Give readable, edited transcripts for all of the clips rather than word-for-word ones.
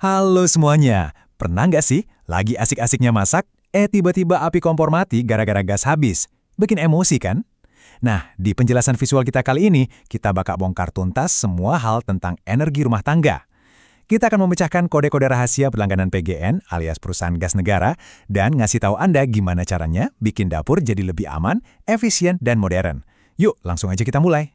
Halo semuanya, pernah nggak sih lagi asik-asiknya masak, tiba-tiba api kompor mati gara-gara gas habis? Bikin emosi kan? Nah, di penjelasan visual kita kali ini, kita bakal bongkar tuntas semua hal tentang energi rumah tangga. Kita akan memecahkan kode-kode rahasia berlangganan PGN alias perusahaan gas negara dan ngasih tahu Anda gimana caranya bikin dapur jadi lebih aman, efisien, dan modern. Yuk, langsung aja kita mulai.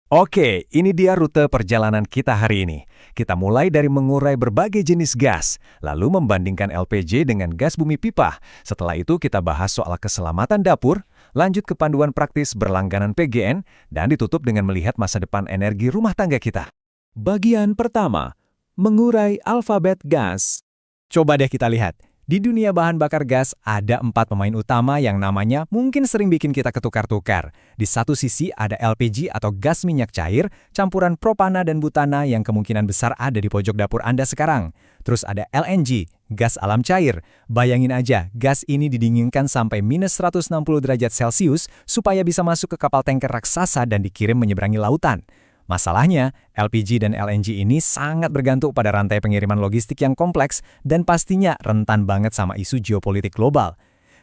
Oke, ini dia rute perjalanan kita hari ini. Kita mulai dari mengurai berbagai jenis gas, lalu membandingkan LPG dengan gas bumi pipa. Setelah itu kita bahas soal keselamatan dapur, lanjut ke panduan praktis berlangganan PGN, dan ditutup dengan melihat masa depan energi rumah tangga kita. Bagian pertama, mengurai alfabet gas. Coba deh kita lihat. Di dunia bahan bakar gas, ada 4 pemain utama yang namanya mungkin sering bikin kita ketukar-tukar. Di satu sisi ada LPG atau gas minyak cair, campuran propana dan butana yang kemungkinan besar ada di pojok dapur Anda sekarang. Terus ada LNG, gas alam cair. Bayangin aja, gas ini didinginkan sampai minus 160 derajat Celcius supaya bisa masuk ke kapal tanker raksasa dan dikirim menyeberangi lautan. Masalahnya, LPG dan LNG ini sangat bergantung pada rantai pengiriman logistik yang kompleks dan pastinya rentan banget sama isu geopolitik global.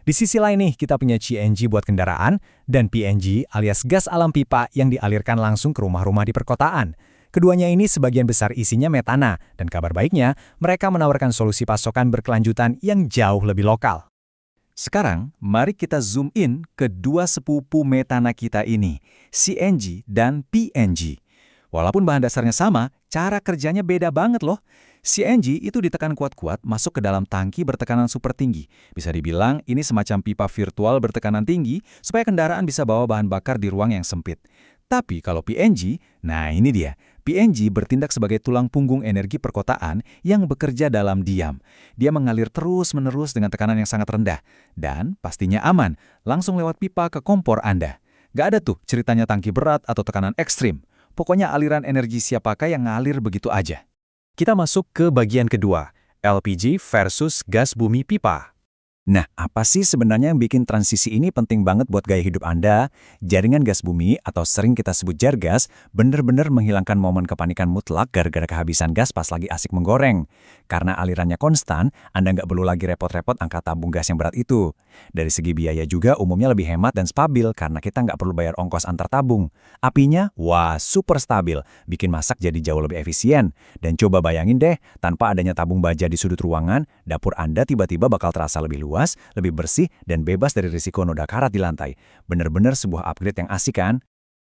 Di sisi lain nih, kita punya CNG buat kendaraan dan PNG alias gas alam pipa yang dialirkan langsung ke rumah-rumah di perkotaan. Keduanya ini sebagian besar isinya metana, dan kabar baiknya, mereka menawarkan solusi pasokan berkelanjutan yang jauh lebih lokal. Sekarang, mari kita zoom in ke dua sepupu metana kita ini, CNG dan PNG. Walaupun bahan dasarnya sama, cara kerjanya beda banget loh. CNG itu ditekan kuat-kuat masuk ke dalam tangki bertekanan super tinggi. Bisa dibilang ini semacam pipa virtual bertekanan tinggi supaya kendaraan bisa bawa bahan bakar di ruang yang sempit. Tapi kalau PNG, nah ini dia. PNG bertindak sebagai tulang punggung energi perkotaan yang bekerja dalam diam. Dia mengalir terus-menerus dengan tekanan yang sangat rendah. Dan pastinya aman, langsung lewat pipa ke kompor Anda. Gak ada tuh ceritanya tangki berat atau tekanan ekstrim. Pokoknya aliran energi siap pakai yang ngalir begitu aja. Kita masuk ke bagian kedua, LPG versus gas bumi pipa. Nah, apa sih sebenarnya yang bikin transisi ini penting banget buat gaya hidup Anda? Jaringan gas bumi atau sering kita sebut jargas benar-benar menghilangkan momen kepanikan mutlak gara-gara kehabisan gas pas lagi asik menggoreng. Karena alirannya konstan, Anda nggak perlu lagi repot-repot angkat tabung gas yang berat itu. Dari segi biaya juga umumnya lebih hemat dan stabil karena kita nggak perlu bayar ongkos antar tabung. Apinya, wah super stabil, bikin masak jadi jauh lebih efisien. Dan coba bayangin deh, tanpa adanya tabung baja di sudut ruangan, dapur Anda tiba-tiba bakal terasa lebih luas, lebih bersih, dan bebas dari risiko noda karat di lantai. Bener-bener sebuah upgrade yang asik kan?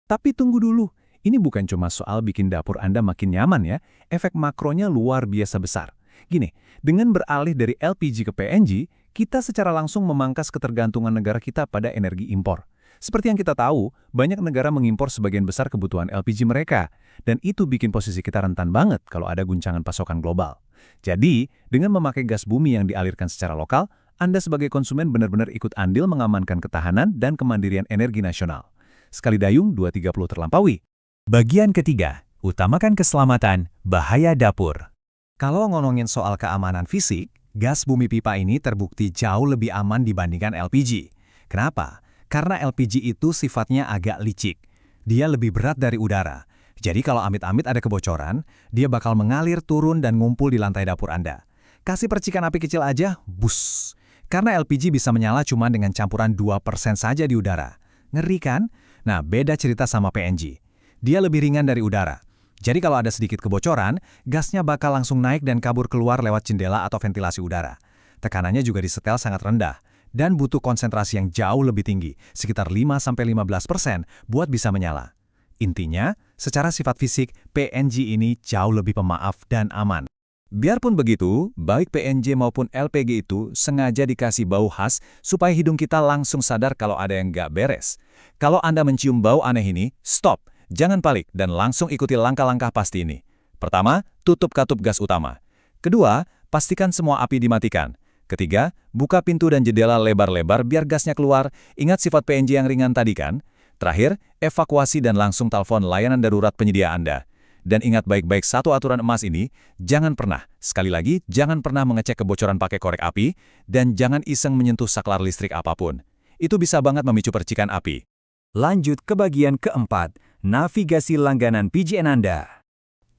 Tapi tunggu dulu, ini bukan cuma soal bikin dapur Anda makin nyaman ya, efek makronya luar biasa besar. Gini, dengan beralih dari LPG ke PNG, kita secara langsung memangkas ketergantungan negara kita pada energi impor. Seperti yang kita tahu, banyak negara mengimpor sebagian besar kebutuhan LPG mereka, dan itu bikin posisi kita rentan banget kalau ada guncangan pasokan global. Jadi, dengan memakai gas bumi yang dialirkan secara lokal, Anda sebagai konsumen benar-benar ikut andil mengamankan ketahanan dan kemandirian energi nasional. Sekali dayung, 230 terlampaui. Bagian ketiga, utamakan keselamatan, bahaya dapur. Kalau ngomongin soal keamanan fisik, gas bumi pipa ini terbukti jauh lebih aman dibandingkan LPG. Kenapa? Karena LPG itu sifatnya agak licik. Dia lebih berat dari udara. Jadi kalau amit-amit ada kebocoran, dia bakal mengalir turun dan ngumpul di lantai dapur Anda. Kasih percikan api kecil aja, bus. Karena LPG bisa menyala cuma dengan campuran 2% saja di udara. Ngeri kan? Nah, beda cerita sama PNG. Dia lebih ringan dari udara. Jadi kalau ada sedikit kebocoran, gasnya bakal langsung naik dan kabur keluar lewat jendela atau ventilasi udara. Tekanannya juga disetel sangat rendah dan butuh konsentrasi yang jauh lebih tinggi, sekitar 5-15% buat bisa menyala. Intinya, secara sifat fisik, PNG ini jauh lebih pemaaf dan aman. Biarpun begitu, baik PNG maupun LPG itu sengaja dikasih bau khas supaya hidung kita langsung sadar kalau ada yang nggak beres. Kalau Anda mencium bau aneh ini, stop, jangan panik dan langsung ikuti langkah-langkah pasti ini. Pertama, tutup katup gas utama. Kedua, pastikan semua api dimatikan. Ketiga, buka pintu dan jendela lebar-lebar biar gasnya keluar. Ingat sifat PNG yang ringan tadi kan? Terakhir, evakuasi dan langsung telepon layanan darurat penyedia Anda. Dan ingat baik-baik satu aturan emas ini, jangan pernah, sekali lagi, jangan pernah mengecek kebocoran pakai korek api, dan jangan iseng menyentuh saklar listrik apapun. Itu bisa banget memicu percikan api. Lanjut ke bagian keempat, navigasi langganan PGN Anda.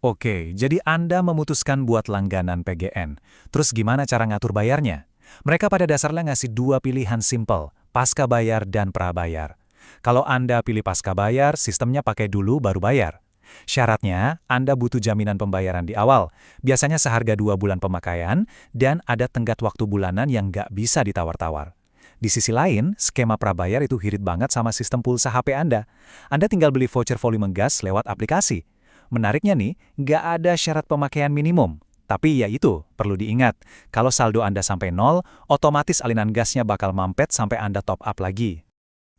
Oke, jadi Anda memutuskan buat langganan PGN. Terus gimana cara ngatur bayarnya? Mereka pada dasarnya ngasih dua pilihan simpel, pasca bayar dan prabayar. Kalau Anda pilih pasca bayar, sistemnya pakai dulu baru bayar. Syaratnya, Anda butuh jaminan pembayaran di awal, biasanya seharga 2 bulan pemakaian, dan ada tenggat waktu bulanan yang nggak bisa ditawar-tawar. Di sisi lain, skema prabayar itu irit banget sama sistem pulsa HP Anda. Anda tinggal beli voucher volume gas lewat aplikasi. Menariknya nih, nggak ada syarat pemakaian minimum. Tapi ya itu, perlu diingat, kalau saldo Anda sampai nol, otomatis aliran gasnya bakal mampet sampai Anda top up lagi.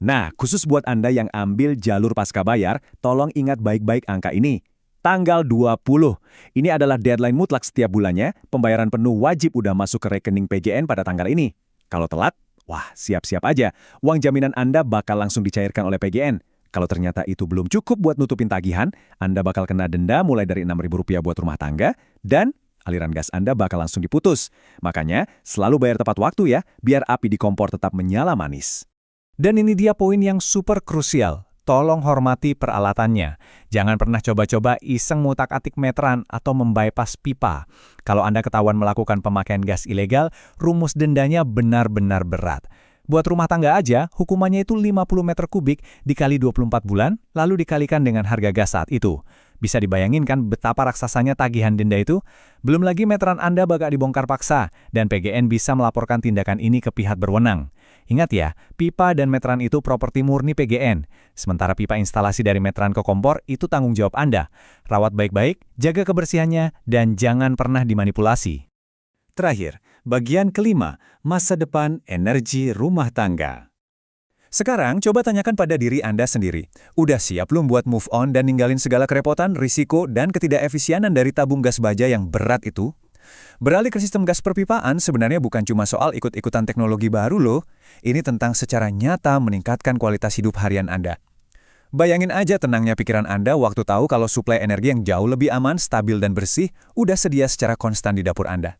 Nah, khusus buat Anda yang ambil jalur pasca bayar, tolong ingat baik-baik angka ini. Tanggal 20. Ini adalah deadline mutlak setiap bulannya, pembayaran penuh wajib udah masuk ke rekening PGN pada tanggal ini. Kalau telat, wah siap-siap aja, uang jaminan Anda bakal langsung dicairkan oleh PGN. Kalau ternyata itu belum cukup buat nutupin tagihan, Anda bakal kena denda mulai dari Rp6.000 buat rumah tangga, dan aliran gas Anda bakal langsung diputus. Makanya, selalu bayar tepat waktu ya, biar api di kompor tetap menyala manis. Dan ini dia poin yang super krusial. Tolong hormati peralatannya. Jangan pernah coba-coba iseng ngutak-atik meteran atau membypass pipa. Kalau Anda ketahuan melakukan pemakaian gas ilegal, rumus dendanya benar-benar berat. Buat rumah tangga aja, hukumannya itu 50 meter kubik dikali 24 bulan, lalu dikalikan dengan harga gas saat itu. Bisa dibayangin kan betapa raksasanya tagihan denda itu? Belum lagi meteran Anda bakal dibongkar paksa, dan PGN bisa melaporkan tindakan ini ke pihak berwenang. Ingat ya, pipa dan meteran itu properti murni PGN. Sementara pipa instalasi dari meteran ke kompor itu tanggung jawab Anda. Rawat baik-baik, jaga kebersihannya, dan jangan pernah dimanipulasi. Terakhir, bagian kelima, masa depan energi rumah tangga. Sekarang, coba tanyakan pada diri Anda sendiri. Udah siap belum buat move on dan ninggalin segala kerepotan, risiko, dan ketidakefisienan dari tabung gas baja yang berat itu? Beralih ke sistem gas perpipaan sebenarnya bukan cuma soal ikut-ikutan teknologi baru loh. Ini tentang secara nyata meningkatkan kualitas hidup harian Anda. Bayangin aja tenangnya pikiran Anda waktu tahu kalau suplai energi yang jauh lebih aman, stabil, dan bersih udah sedia secara konstan di dapur Anda.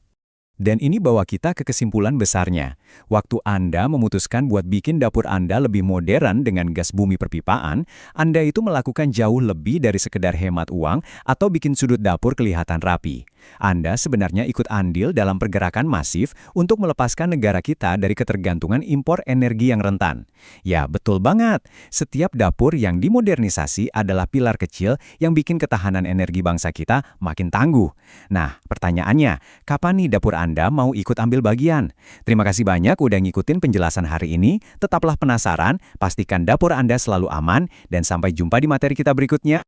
Dan ini bawa kita ke kesimpulan besarnya. Waktu Anda memutuskan buat bikin dapur Anda lebih modern dengan gas bumi perpipaan, Anda itu melakukan jauh lebih dari sekedar hemat uang atau bikin sudut dapur kelihatan rapi. Anda sebenarnya ikut andil dalam pergerakan masif untuk melepaskan negara kita dari ketergantungan impor energi yang rentan. Ya, betul banget. Setiap dapur yang dimodernisasi adalah pilar kecil yang bikin ketahanan energi bangsa kita makin tangguh. Nah, pertanyaannya, kapan nih dapur Anda mau ikut ambil bagian? Terima kasih banyak udah ngikutin penjelasan hari ini. Tetaplah penasaran, pastikan dapur Anda selalu aman, dan sampai jumpa di materi kita berikutnya.